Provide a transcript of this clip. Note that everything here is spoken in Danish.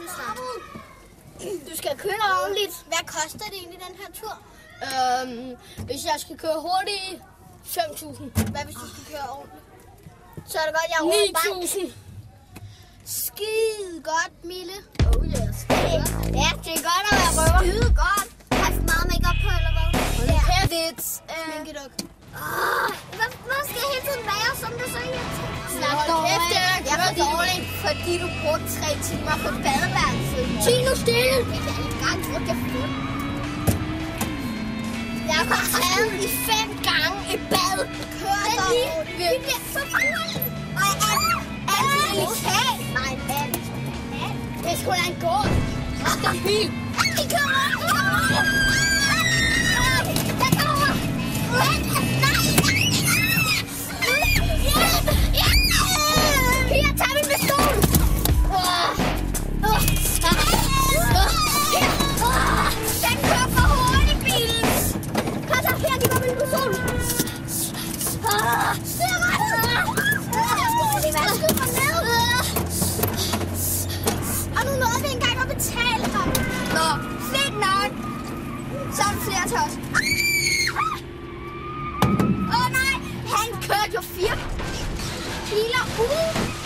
åbne snart. Du skal køre ordentligt. Hvad koster det egentlig, den her tur? Hvis jeg skal køre hurtigt, 5.000. Hvad hvis du skal køre ordentligt? Så er det godt, jeg er over bank. 9.000. Skide godt, Mille. Oh yes. Ja, det er godt at være røver. Skide godt. Har du meget make-up på, eller hvad? Ja. Lidt. Sminkeduk. Hvorfor skal jeg hele tiden være, som du så irriterer? Snak dårligt. Jeg er dårligt, fordi du brugte 3 timer på badeværelset. Sig nu stille. Jeg har engang brugt det for. Jeg har kun taget i 5 gange i bad. Kør dog. Vi bliver så fulde. Og alt nej, alt. Det er sgu da en gård. Det er en bil. Vi kører rundt. Jeg kommer. Her tager vi med stol. Den kører for hurtigt, bilen. Kom så, her, giv mig min pistol. Og nu nåede vi engang at betale ham. Nå, fedt nok. Så er der flere til os. Nej, han kørte jo 4 biler ud.